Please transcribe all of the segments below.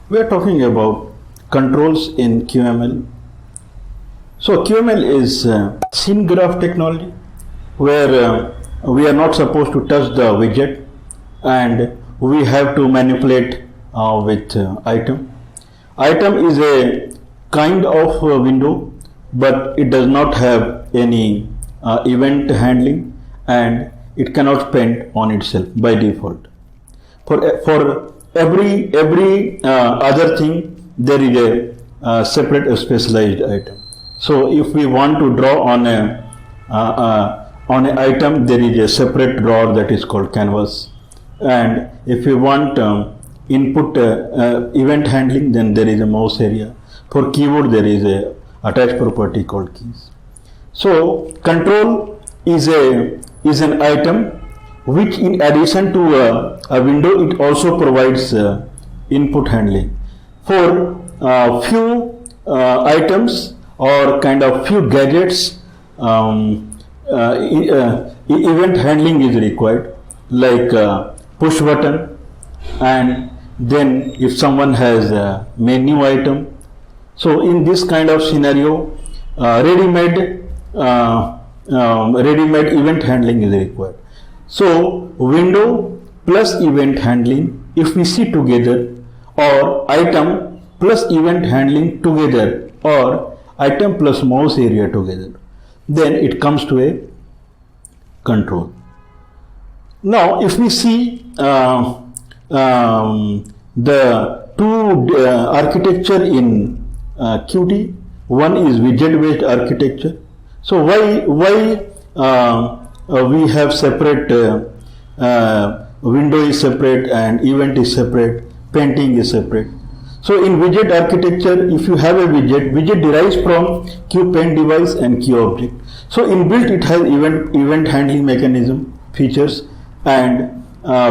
We are talking about controls in QML. So QML is scene graph technology where we are not supposed to touch the widget and we have to manipulate with item. Item is a kind of window, but it does not have any event handling and it cannot paint on itself by default. For every other thing, there is a separate specialized item. So if we want to draw on an item, there is a separate drawer that is called canvas. And if we want input event handling, then there is a mouse area. For keyboard, there is a attached property called keys. So control is an item which, in addition to a window, it also provides input handling. For few items or kind of few gadgets, event handling is required, like push button, and then if someone has a menu item. So in this kind of scenario, ready-made event handling is required. So window plus event handling, if we see together, or item plus event handling together, or item plus mouse area together, then it comes to a control. Now if we see the two architecture in Qt, one is widget based architecture. So why we have separate window is separate and event is separate, painting is separate. So in widget architecture, if you have a widget derives from QPaint device and QObject. So inbuilt it has event handling mechanism features, and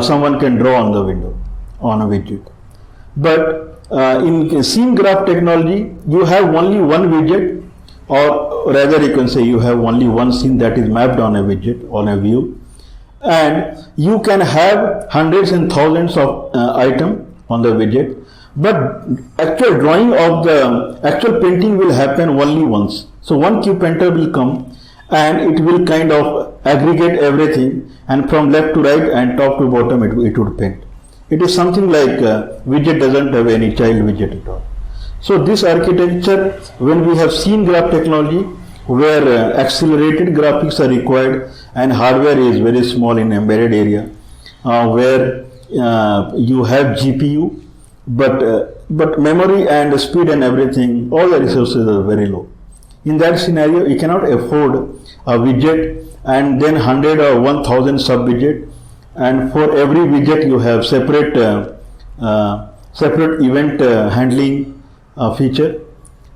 someone can draw on the window on a widget. But in scene graph technology, you have only one widget, or rather you can say you have only one scene that is mapped on a widget, on a view, and you can have hundreds and thousands of items on the widget, but actual drawing of the actual painting will happen only once. So one Q painter will come and it will kind of aggregate everything, and from left to right and top to bottom it would paint. It is something like widget doesn't have any child widget at all. So this architecture, when we have scene graph technology, where accelerated graphics are required and hardware is very small in embedded area, where you have GPU, but memory and speed and everything, all the resources are very low. In that scenario, you cannot afford a widget and then 100 or 1000 sub widget, and for every widget you have separate event handling feature,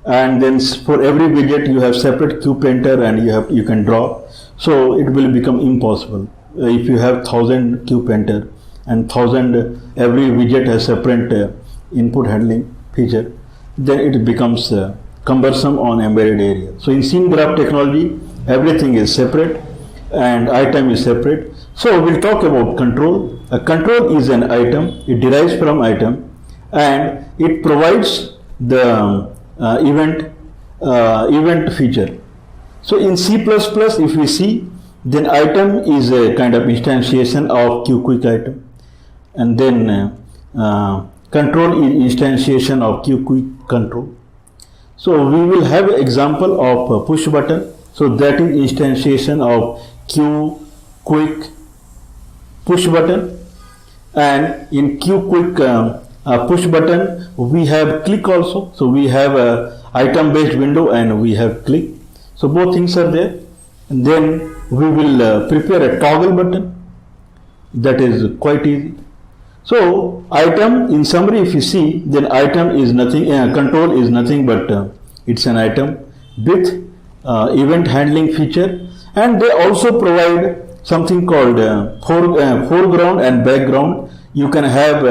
and then for every widget you have separate Q painter and you can draw. So it will become impossible if you have 1000 Q painter and 1000 every widget has separate input handling feature, then it becomes cumbersome on embedded area. So in scene graph technology, everything is separate and item is separate. So we'll talk about control. A control is an item, it derives from item, and it provides the event feature. So in C++, if we see, then item is a kind of instantiation of QQuick item, and then control is instantiation of QQuick control. So we will have an example of push button. So that is instantiation of QQuick push button, and in QQuick push button we have click also. So we have a item based window and we have click. So both things are there, and then we will prepare a toggle button. That is quite easy. So item, in summary, if you see, then item is nothing, control is nothing but it's an item with event handling feature, and they also provide something called foreground and background. You can have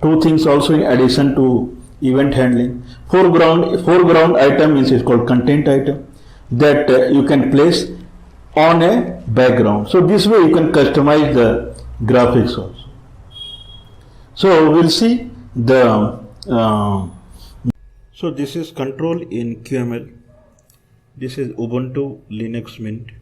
two things also in addition to event handling. Foreground item is called content item that you can place on a background. So this way you can customize the graphics also. So we'll see the Uh, so this is control in QML. This is Ubuntu Linux Mint.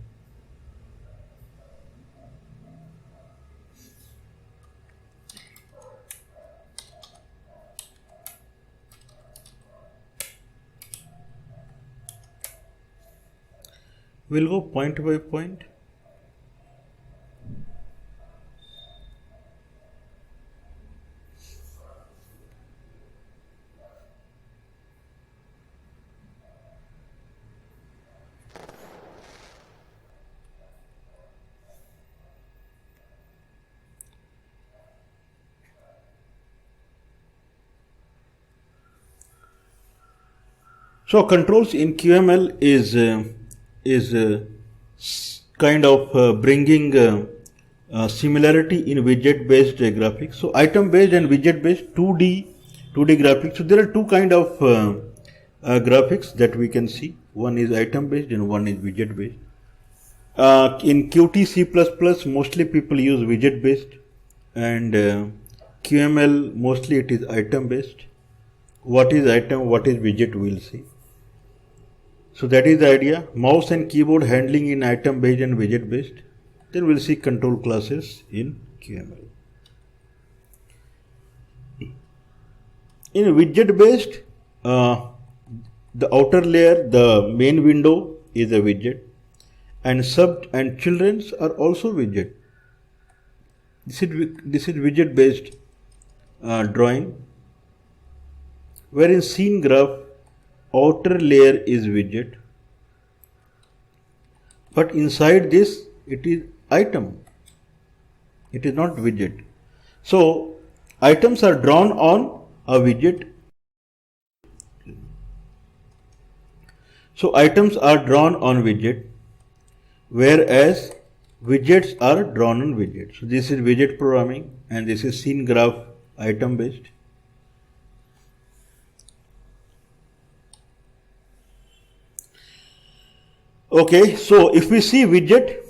We'll go point by point. So controls in QML is kind of bringing similarity in widget based graphics. So item based and widget based 2D graphics. So there are two kind of graphics that we can see. One is item based and one is widget based. In Qt C++, mostly people use widget based, and QML mostly it is item based. What is item, what is widget, we'll see. So that is the idea. Mouse and keyboard handling in item based and widget based. Then we'll see control classes in QML. In widget based, the outer layer, the main window is a widget, and sub and children's are also widget. This is widget based drawing, wherein scene graph outer layer is widget, but inside this it is item. It is not widget. So items are drawn on a widget. So items are drawn on widget, whereas widgets are drawn on widget. So this is widget programming, and this is scene graph item based. Okay, so if we see widget,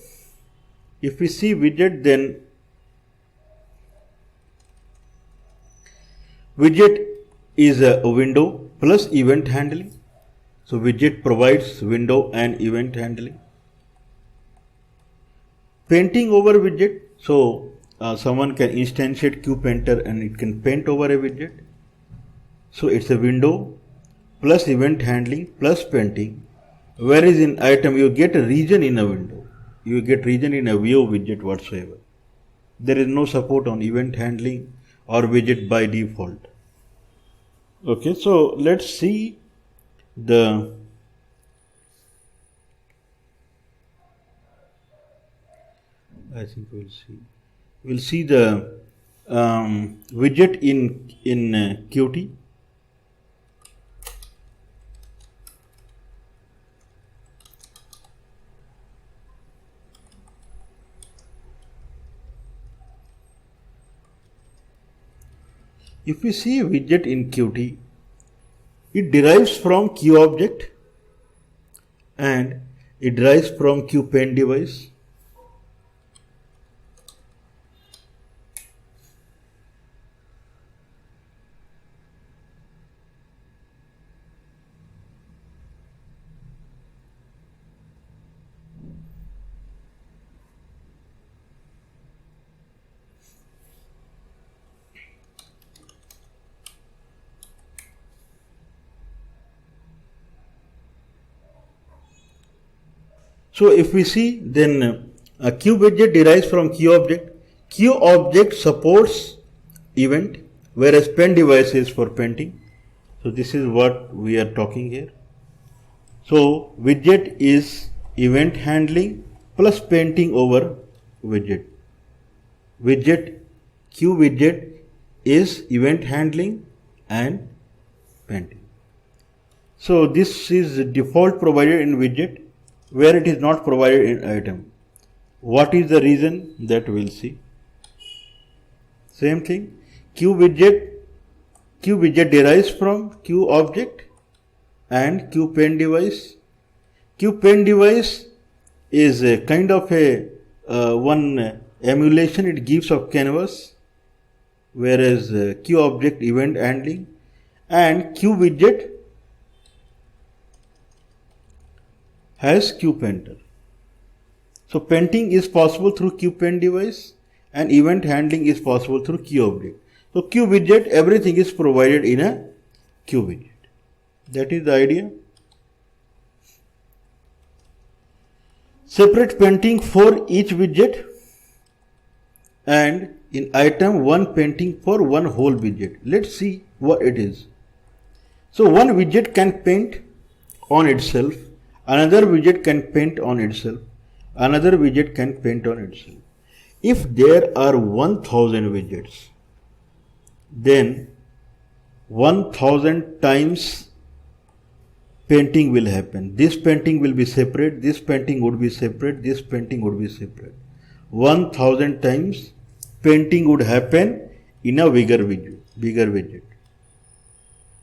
then widget is a window plus event handling. So widget provides window and event handling. Painting over widget, so someone can instantiate QPainter and it can paint over a widget. So it's a window plus event handling plus painting. Whereas in item you get a region in a window, you get region in a view widget whatsoever. There is no support on event handling or widget by default. Okay, so let's see the we'll see the widget in Qt. If we see a widget in Qt, it derives from QObject and it derives from QPaintDevice. So if we see, then a QWidget derives from QObject. QObject supports event, whereas PaintDevice is for painting. So this is what we are talking here. So widget is event handling plus painting over widget. QWidget is event handling and painting. So this is default provided in widget, where it is not provided in item. What is the reason? That we'll see. Same thing, QWidget derives from QObject and QPaintDevice. QPaintDevice is a kind of a one emulation it gives of canvas, whereas QObject event handling. and queue widget has queue painter. So painting is possible through queue paint device and event handling is possible through queue object. So queue widget, everything is provided in a queue widget. That is the idea. Separate painting for each widget, and in item one painting for one whole widget. Let's see what it is. So one widget can paint on itself, another widget can paint on itself, another widget can paint on itself. If there are 1000 widgets, then 1000 times painting will happen. This painting will be separate, this painting would be separate, this painting would be separate. 1000 times painting would happen in a bigger widget.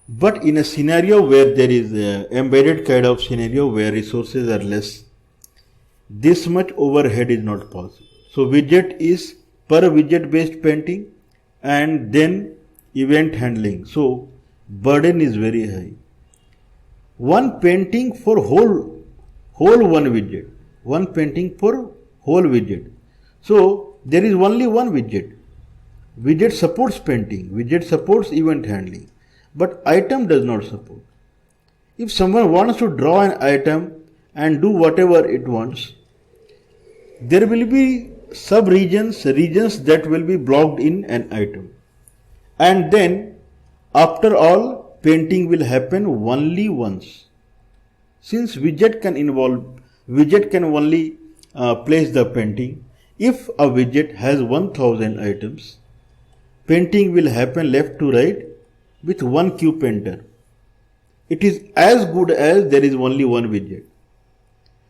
But in a scenario where there is an embedded kind of scenario where resources are less, this much overhead is not possible. So widget is per widget based painting and then event handling. So burden is very high. One painting for whole one widget. One painting for whole widget. So there is only one widget. Widget supports painting. Widget supports event handling. But item does not support. If someone wants to draw an item and do whatever it wants, there will be sub-regions, regions that will be blocked in an item. And then after all, painting will happen only once. Since widget can only place the painting. If a widget has 1000 items, painting will happen left to right with one queue painter. It is as good as there is only one widget.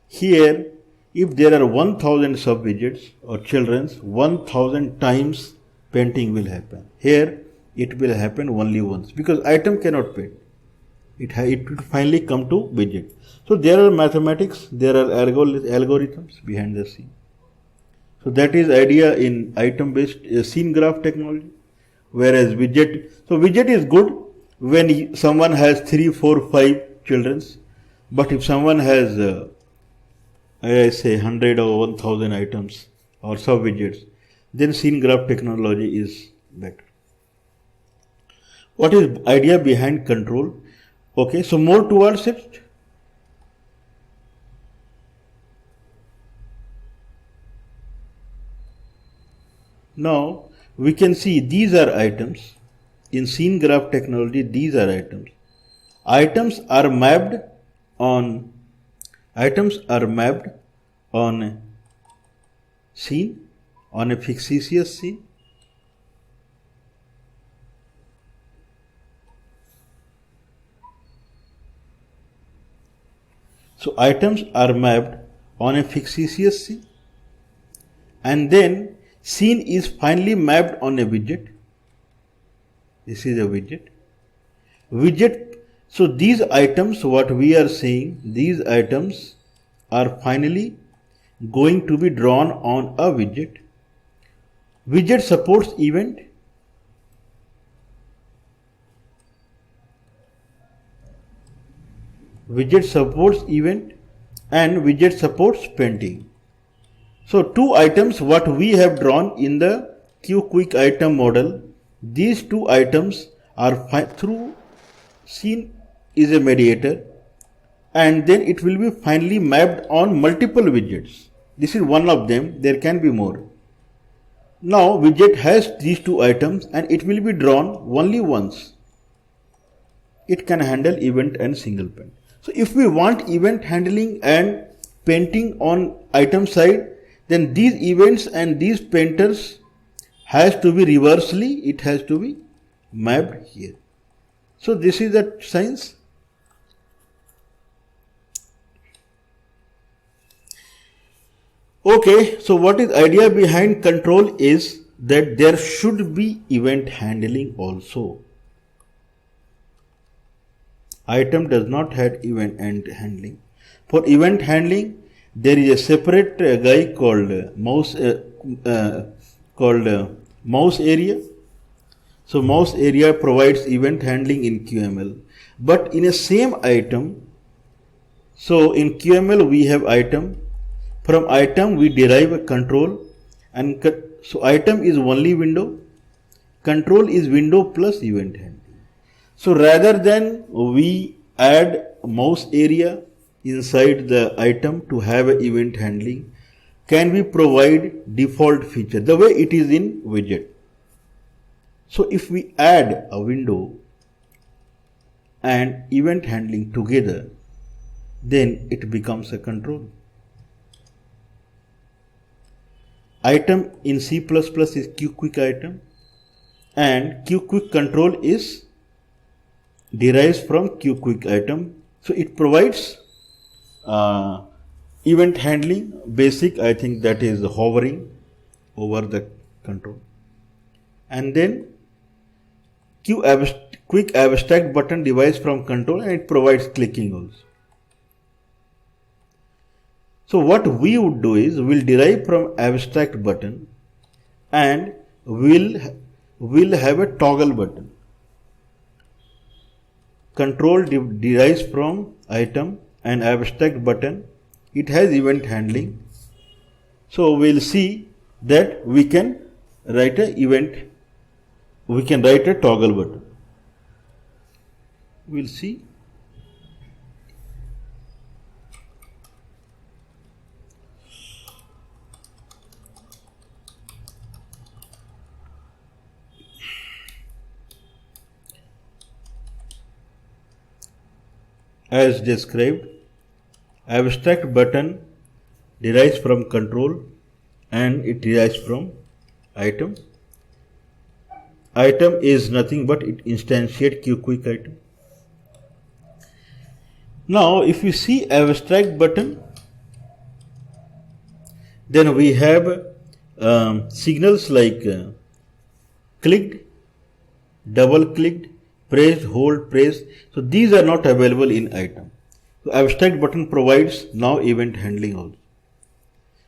Here, if there are 1000 sub widgets or children's, 1000 times painting will happen. Here, it will happen only once because item cannot paint. It will finally come to widget. So there are mathematics, there are algorithms behind the scene. So that is idea in item based scene graph technology. Whereas widget, so widget is good when someone has 3, 4, 5 children's. But if someone has, I say 100 or 1000 items or sub widgets, then scene graph technology is better. What is idea behind control? Okay, so more towards it. Now we can see these are items. In scene graph technology, these are items. Items are mapped on scene, on a fictitious scene. So items are mapped on a fictitious scene, and then scene is finally mapped on a widget. This is a widget. So these items, what we are saying, these items are finally going to be drawn on a widget. Widget supports event. Widget supports event and widget supports painting. So two items what we have drawn in the queue quick item model, these two items are through scene is a mediator, and then it will be finally mapped on multiple widgets. This is one of them, there can be more. Now widget has these two items and it will be drawn only once. It can handle event and single paint. So if we want event handling and painting on item side, then these events and these painters has to be reversely, it has to be mapped here. So this is the science. Okay, so what is idea behind control is that there should be event handling also. Item does not have event handling. For event handling, there is a separate guy called mouse area. So mouse area provides event handling in QML. But in a same item, so in QML we have item. From item we derive a control, and so item is only window. Control is window plus event handling. So rather than we add mouse area inside the item to have a event handling, can we provide default feature the way it is in widget? So if we add a window and event handling together, then it becomes a control. Item in C++ is QQuick item, and QQuick control is derives from QQuick item. So it provides event handling. Basic, I think that is hovering over the control, and then quick abstract button derives from control, and it provides clicking also. So what we would do is we'll derive from abstract button, and we'll have a toggle button. Control derives from item and abstract button. It has event handling. So we'll see that we can write a toggle button. We'll see. As described, abstract button derives from control and it derives from item. Item is nothing but it instantiates QQuick item. Now if we see abstract button, then we have signals like clicked, double clicked, pressed, hold, press. So these are not available in item. So abstract button provides now event handling also.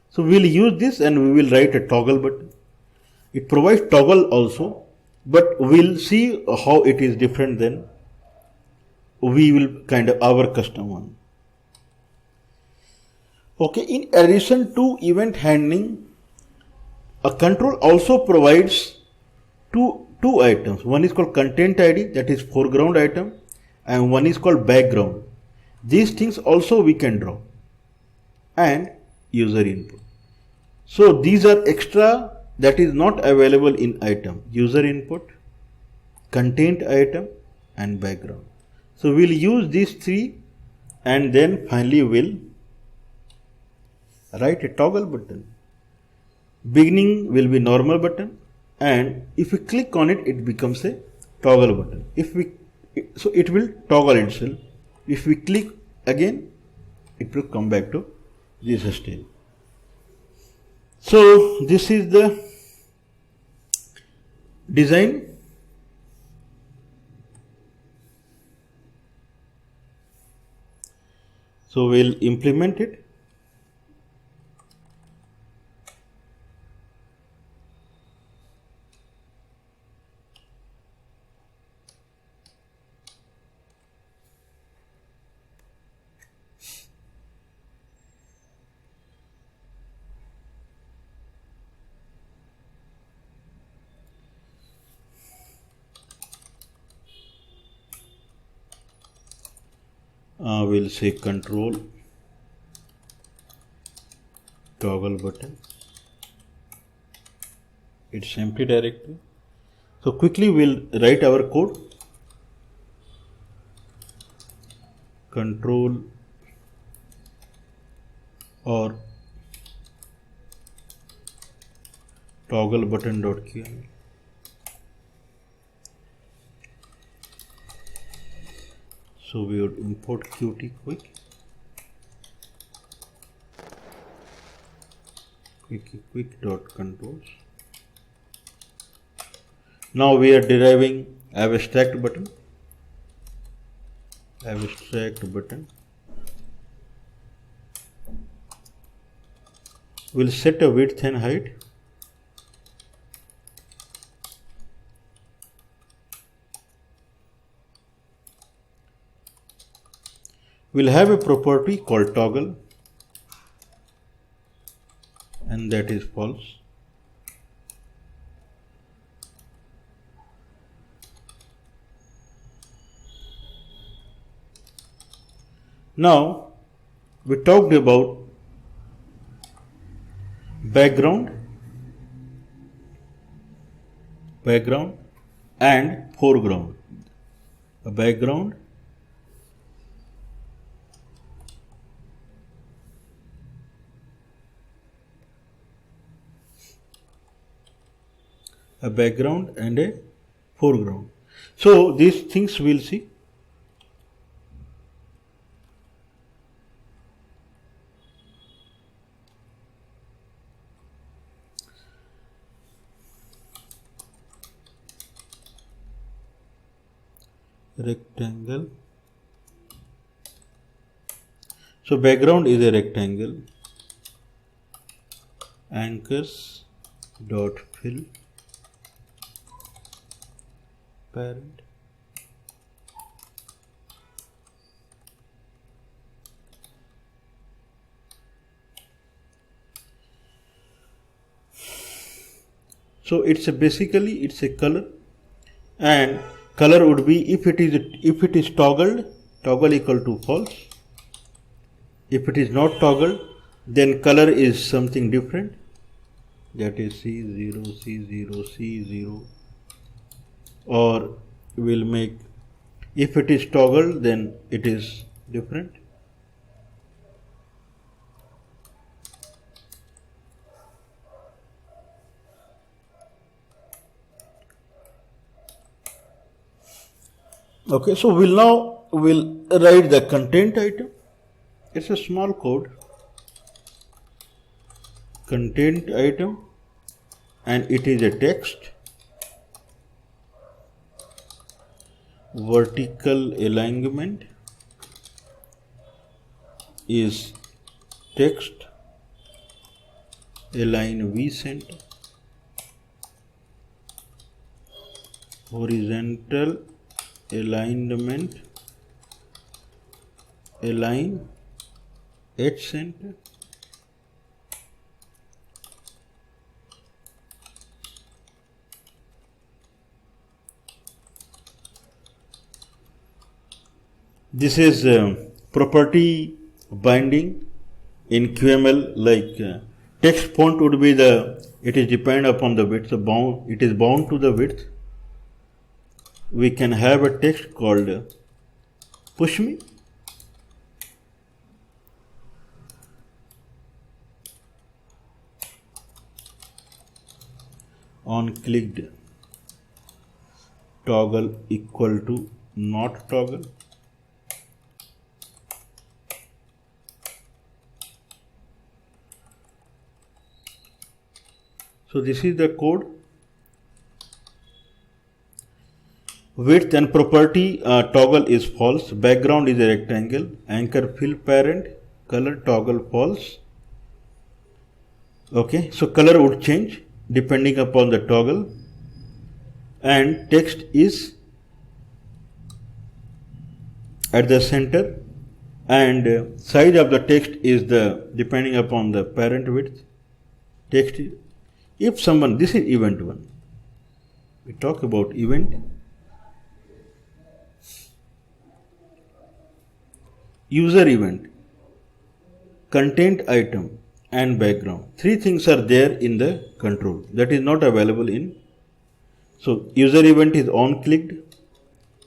So we'll use this and we will write a toggle button. It provides toggle also, but we'll see how it is different than we will kind of our custom one. Okay, in addition to event handling, a control also provides two items. One is called content ID, that is foreground item, and one is called background. These things also we can draw, and user input. So these are extra that is not available in item: user input, content item, and background. So we'll use these three, and then finally we'll write a toggle button. Beginning will be normal button, and if we click on it, it becomes a toggle button. So it will toggle itself. If we click again, it will come back to this stage. So this is the design. So we'll implement it. We'll say control toggle button. It's empty directory. So quickly we'll write our code. Control or toggle button.qml. So we would import Qt quick dot controls. Now we are deriving abstract button. We'll set a width and height. will have a property called toggle, and that is false. Now we talked about background and foreground. A background and a foreground. So these things we'll see. Rectangle. So background is a rectangle. Anchors dot fill parent. So it's a color, and color would be, if it is toggled, toggle equal to false. If it is not toggled, then color is something different, that is C0, C0, C0, or we'll make, if it is toggled, then it is different. Okay, so we'll write the content item. It's a small code. Content item, and it is a text. Vertical alignment is text. Align V center. Horizontal alignment, align H center. This is property binding in QML, like text font would be it is depend upon the width, it is bound to the width. We can have a text called push me. On clicked toggle equal to not toggle. So this is the code. Width and property toggle is false. Background is a rectangle. Anchor fill parent. Color toggle false. Okay, so color would change depending upon the toggle, and text is at the center, and size of the text is depending upon the parent width. Text, if someone, this is event 1. We talk about event. User event, content item, and background. 3 things are there in the control that is not available in. So user event is on clicked,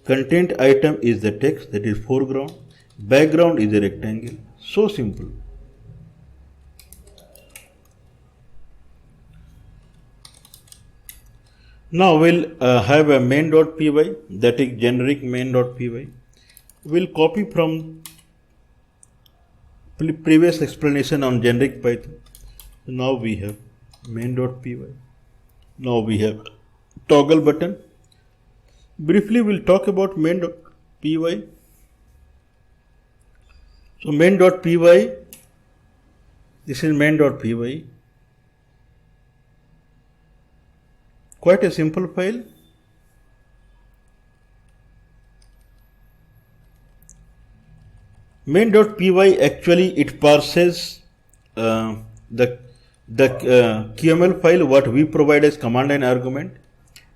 content item is the text, that is foreground, background is a rectangle. So simple. Now we'll have a main.py, that is generic main.py. We'll copy from previous explanation on generic Python. Now we have main.py. Now we have toggle button. Briefly we'll talk about main.py. So main.py, this is main.py. Quite a simple file. Main.py actually it parses the QML file what we provide as command and argument,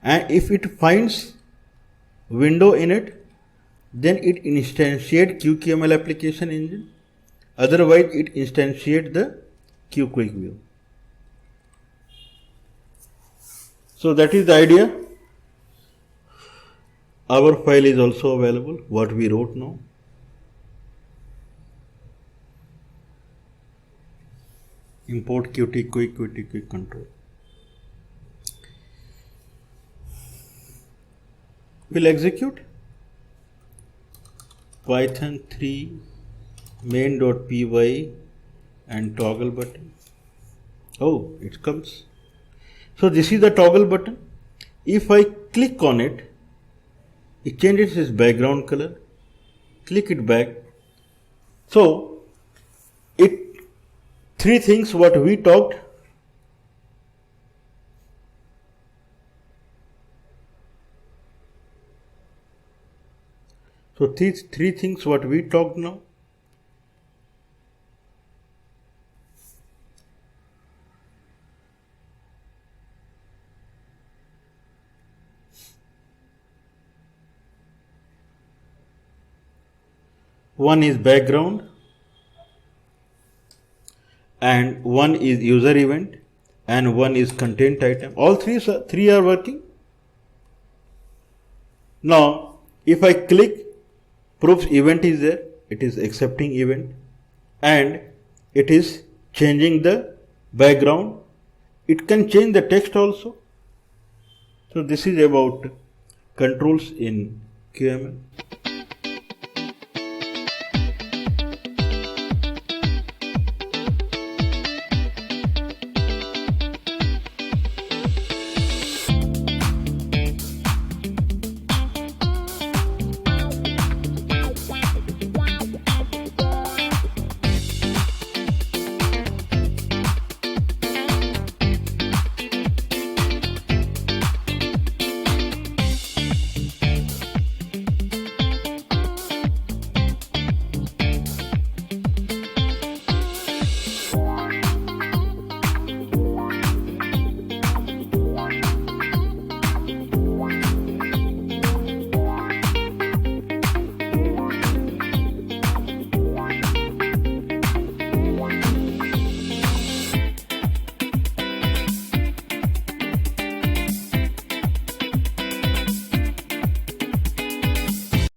and if it finds window in it, then it instantiate QML application engine. Otherwise, it instantiate the Quick View. So that is the idea. Our file is also available, what we wrote now. Import Qt Quick control. We'll execute Python 3 main.py and toggle button. Oh, it comes. So this is the toggle button. If I click on it, it changes its background color. Click it back. So it three things what we talked. So these three things what we talked now. One is background and one is user event and one is content item. All three are working. Now if I click, proofs event is there, it is accepting event and it is changing the background. It can change the text also. So this is about controls in QML.